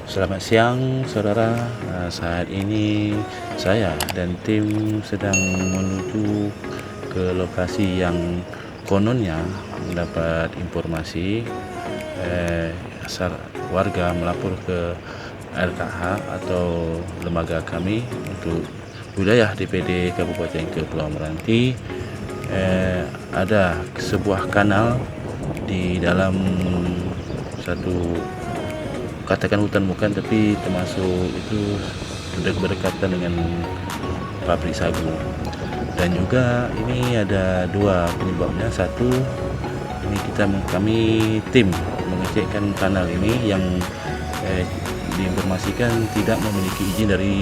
Selamat siang saudara. Saat ini saya dan tim sedang menuju ke lokasi yang kononnya mendapat informasi warga melapor ke LKH atau lembaga kami untuk wilayah DPD Kabupaten Kepulauan Meranti. Ada sebuah kanal di dalam satu, katakan hutan bukan, tapi termasuk itu sudah berdekatan dengan pabrik sagu. Dan juga ini ada dua penyebabnya. Satu, ini kami tim mengecekkan kanal ini yang diinformasikan tidak memiliki izin dari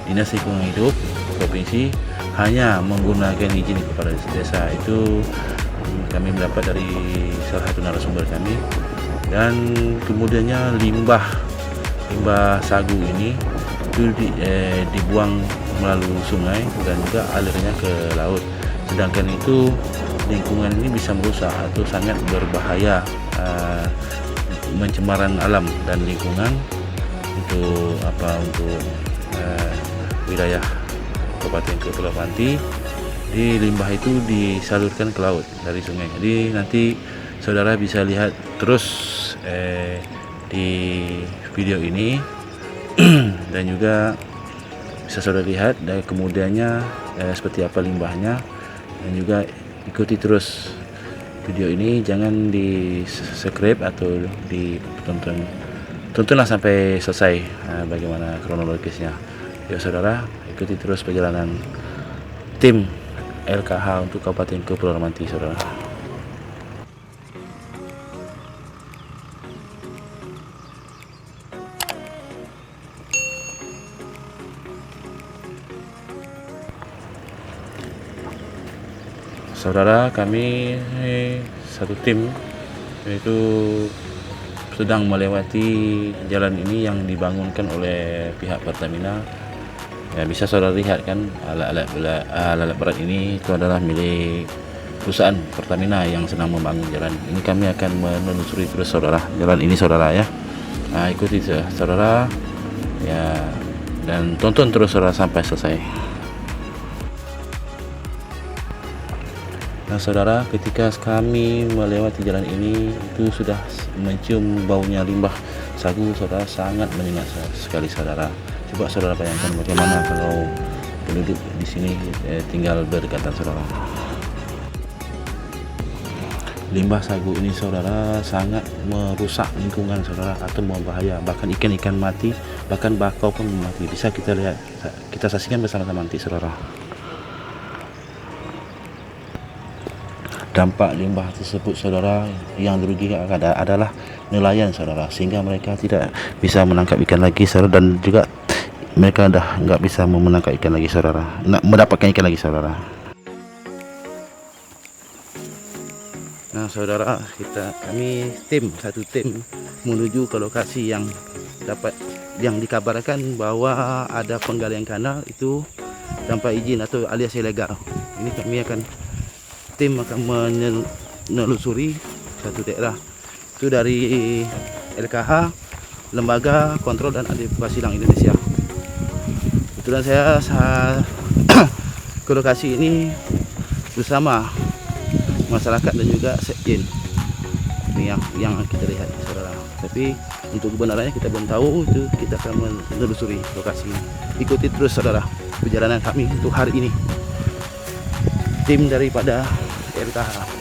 Dinas Lingkungan Hidup Provinsi, hanya menggunakan izin kepada desa. Itu kami mendapat dari salah satu narasumber kami. Dan kemudiannya limbah sagu ini itu dibuang melalui sungai dan juga alirnya ke laut. Sedangkan itu lingkungan ini bisa merusak atau sangat berbahaya, pencemaran alam dan lingkungan untuk wilayah Kabupaten Kepulauan Meranti. Di limbah itu disalurkan ke laut dari sungai. Jadi nanti saudara bisa lihat terus di video ini dan juga bisa saudara lihat dan kemudiannya seperti apa limbahnya, dan juga ikuti terus video ini. Jangan di subscribe atau tontonlah sampai selesai bagaimana kronologisnya. Yuk saudara, ikuti terus perjalanan tim LKH untuk Kabupaten Kepulauan Meranti saudara. Saudara, kami satu tim itu sedang melewati jalan ini yang dibangunkan oleh pihak Pertamina. Ya, bisa saudara lihat kan, alat berat ini itu adalah milik perusahaan Pertamina yang sedang membangun jalan. Ini kami akan menelusuri terus saudara jalan ini saudara ya. Ikuti saudara ya, dan tonton terus saudara sampai selesai. Nah saudara, ketika kami melewati jalan ini itu sudah mencium baunya limbah sagu saudara, sangat menyengat sekali saudara. Coba saudara bayangkan bagaimana kalau penduduk di sini tinggal berdekatan saudara. Limbah sagu ini saudara sangat merusak lingkungan saudara, atau berbahaya, bahkan ikan-ikan mati, bahkan bakau pun mati. Bisa kita lihat, kita saksikan bersama-sama nanti saudara. Dampak limbah tersebut saudara, yang dirugikan adalah nelayan saudara, sehingga mereka tidak bisa menangkap ikan lagi saudara, dan juga mereka dah nggak bisa menangkap ikan lagi saudara, mendapatkan ikan lagi saudara. Nah saudara, kami satu tim menuju ke lokasi yang dikabarkan bahwa ada penggalian kanal itu tanpa izin atau alias ilegal. Ini tim akan menelusuri satu daerah itu dari LKH, Lembaga Kontrol dan Advokasi Silang Indonesia. Kebetulan saya ke lokasi ini bersama masyarakat dan juga sekjen. Ini yang kita lihat saudara. Tapi untuk kebenarannya kita belum tahu, itu kita akan menelusuri lokasi. Ikuti terus saudara perjalanan kami untuk hari ini, tim daripada LKH.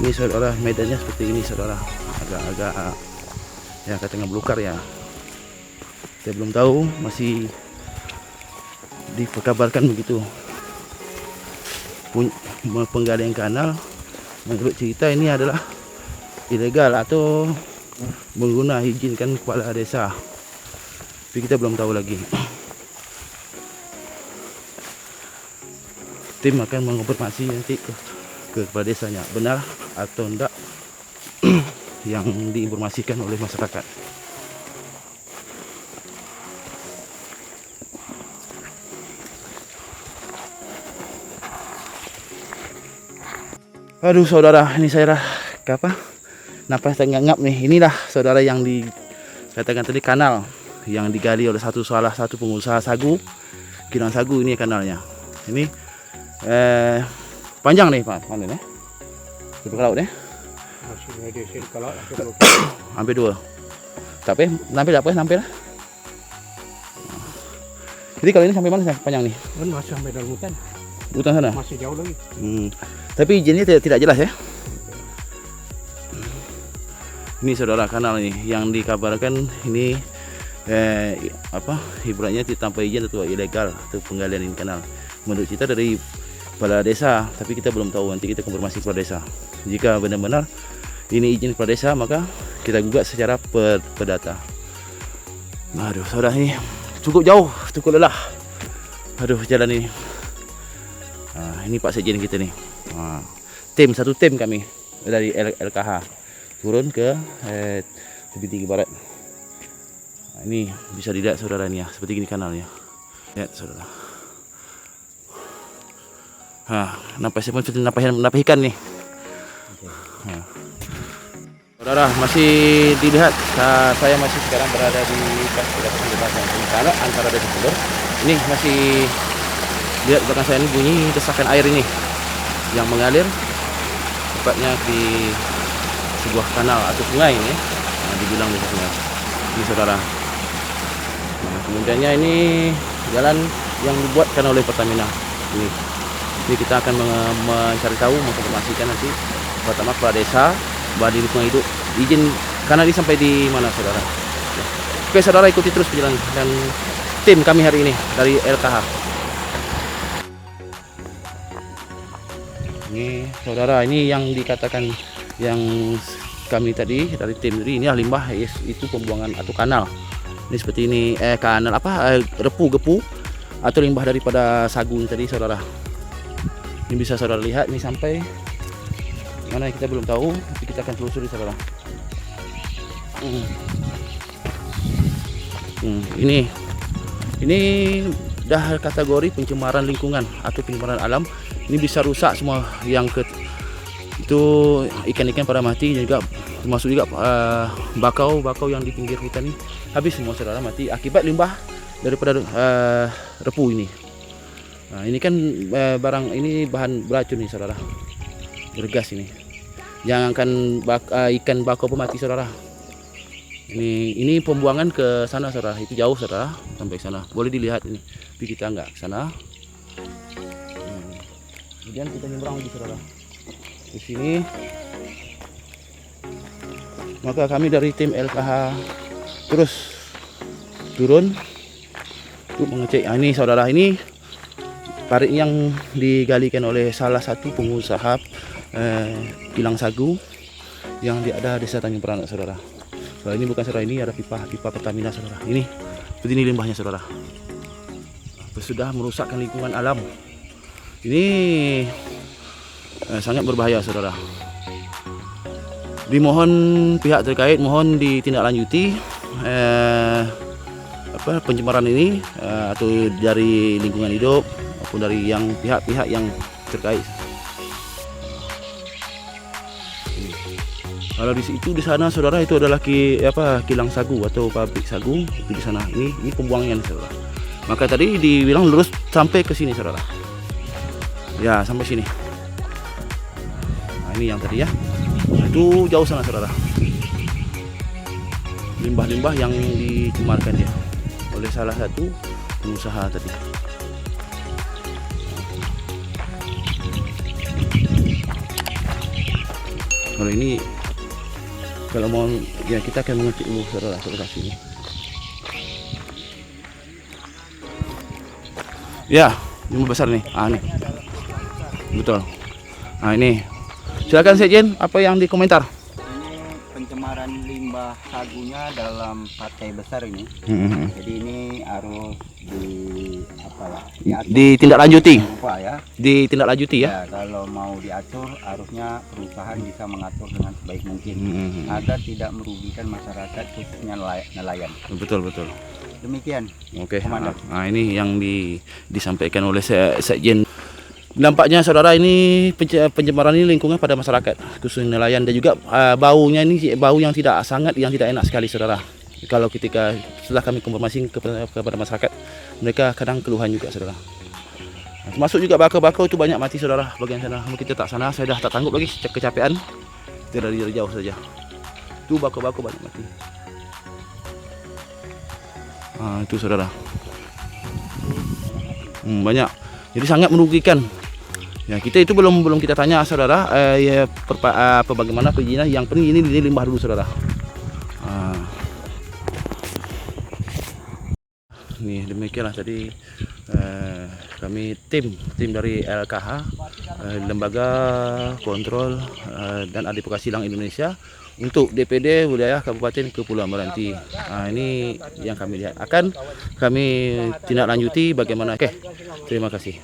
Ini saudara, medannya seperti ini saudara, agak-agak ya katanya belukar ya. Saya belum tahu, masih dikabarkan begitu. Penggalian kanal menurut cerita ini adalah ilegal atau mengguna izinkan kepala desa. Tapi kita belum tahu lagi. Tim akan mengonfirmasi nanti ke kepala desanya benar atau enggak yang diinformasikan oleh masyarakat. Aduh saudara, ini saya napas ngap nih. Inilah saudara yang dikatakan tadi kanal yang digali oleh salah satu pengusaha sagu, kilang sagu. Ini kanalnya. Ini panjang nih Pak, mana nih? Berapa laut nih? Hampir 2. Tapi sampai lah. Jadi kalau ini sampai mana panjang nih? Masih sampai dalam hutan. Hutan sana? Masih jauh lagi. Tapi izinnya tidak jelas ya. Ini saudara kanal ini yang dikabarkan ini hiburannya tanpa izin atau ilegal atau penggalian ini kanal. Menurut kita dari kepala desa, tapi kita belum tahu, nanti kita konfirmasi kepala desa. Jika benar-benar ini izin kepala desa, maka kita gugat secara perdata. Aduh saudara, ini cukup jauh, cukup lelah. Aduh jalan ini. Ini Pak Sekjen kita nih. Satu tim kami dari LKH turun ke Tebing Tinggi Barat. Ini bisa dilihat saudara nih ya, seperti ini kanalnya. Lihat saudara. Nampak ikan nih. Saudara, masih dilihat saya masih sekarang berada di jembatan antara desa Telur. Ini masih lihat belakang saya ini bunyi desakan air ini yang mengalir tepatnya di sebuah kanal atau sungai ini. Dibilang desa sungai. Ini saudara. Kemudiannya ini jalan yang dibuatkan oleh Pertamina. Ini kita akan mencari tahu, menginformasikan nanti pertama kepala desa, Badan Lingkungan Hidup, izin kanal ini sampai di mana saudara. Oke saudara, ikuti terus perjalanan dan tim kami hari ini dari LKH. Ini saudara, ini yang dikatakan yang kami tadi dari tim ini limbah itu pembuangan atau kanal. Ini seperti ini kanal gepu atau limbah daripada sagu tadi saudara. Ini bisa saudara lihat, ini sampai mana kita belum tahu, tapi kita akan telusuri saudara. Ini dah kategori pencemaran lingkungan atau pencemaran alam. Ini bisa rusak semua yang itu ikan-ikan pada mati, juga termasuk juga bakau yang di pinggir hutan ini habis semua saudara, mati akibat limbah daripada repu ini. Ini kan barang ini bahan beracun nih saudara, bergas ini. Yang akan ikan bakau pun mati saudara. Ini pembuangan ke sana saudara, itu jauh saudara sampai sana. Boleh dilihat ini, tapi kita nggak ke sana. Kemudian kita nyebrang lagi saudara. Di sini maka kami dari tim LKH terus turun untuk mengecek. Ini saudara, ini parit yang digalikan oleh salah satu pengusaha kilang sagu yang ada di desa Tanjung Beranak saudara. Soal ini bukan saudara, ini ada pipa Pertamina saudara. Ini seperti ini limbahnya saudara. Sudah merusakkan lingkungan alam. Ini sangat berbahaya saudara. Dimohon pihak terkait mohon ditindaklanjuti pencemaran ini atau dari lingkungan hidup maupun dari yang pihak-pihak yang terkait. Kalau di sana saudara, itu adalah kilang sagu atau pabrik sagu itu di sana. Ini pembuangan saudara. Maka tadi dibilang lurus sampai ke sini saudara. Ya, sampai sini. Nah, ini yang tadi ya. Itu jauh sana saudara. Limbah-limbah yang dicemarkan dia oleh salah satu pengusaha tadi. Kalau ini, kalau mau ya kita akan mengecek dulu saudara sini. Ya, limbah besar nih. Nih. Betul. Nah ini. Silakan Sekjen, apa yang dikomentar? Ini pencemaran limbah sagunya dalam partai besar ini. Jadi ini harus ditindaklanjuti. Ya. Ditindaklanjuti ya. Ya, kalau mau diatur harusnya perusahaan bisa mengatur dengan sebaik mungkin agar tidak merugikan masyarakat khususnya nelayan. Betul. Demikian. Oke. Komandan. Nah, ini yang disampaikan oleh Sekjen. Dampaknya saudara, ini pencemaran ini lingkungan pada masyarakat khususnya nelayan, dan juga baunya ini bau yang tidak enak sekali saudara. Kalau ketika setelah kami konfirmasi kepada masyarakat, mereka kadang keluhan juga saudara. Termasuk juga bakau-bakau itu banyak mati saudara bagian sana. Kita tak sana, saya dah tak tanggup lagi kecapean. Dari jauh saja. Itu bakau-bakau banyak mati. Itu saudara. Banyak. Jadi sangat merugikan. Ya, kita itu belum kita tanya saudara, bagaimana perizinan. Yang penting ini limbah dulu saudara. Nih demikianlah tadi kami tim dari LKH, Lembaga Kontrol dan Advokasi Silang Indonesia, untuk DPD wilayah Kabupaten Kepulauan Meranti. Ini yang kami lihat, akan kami tindak lanjuti bagaimana. Oke, terima kasih.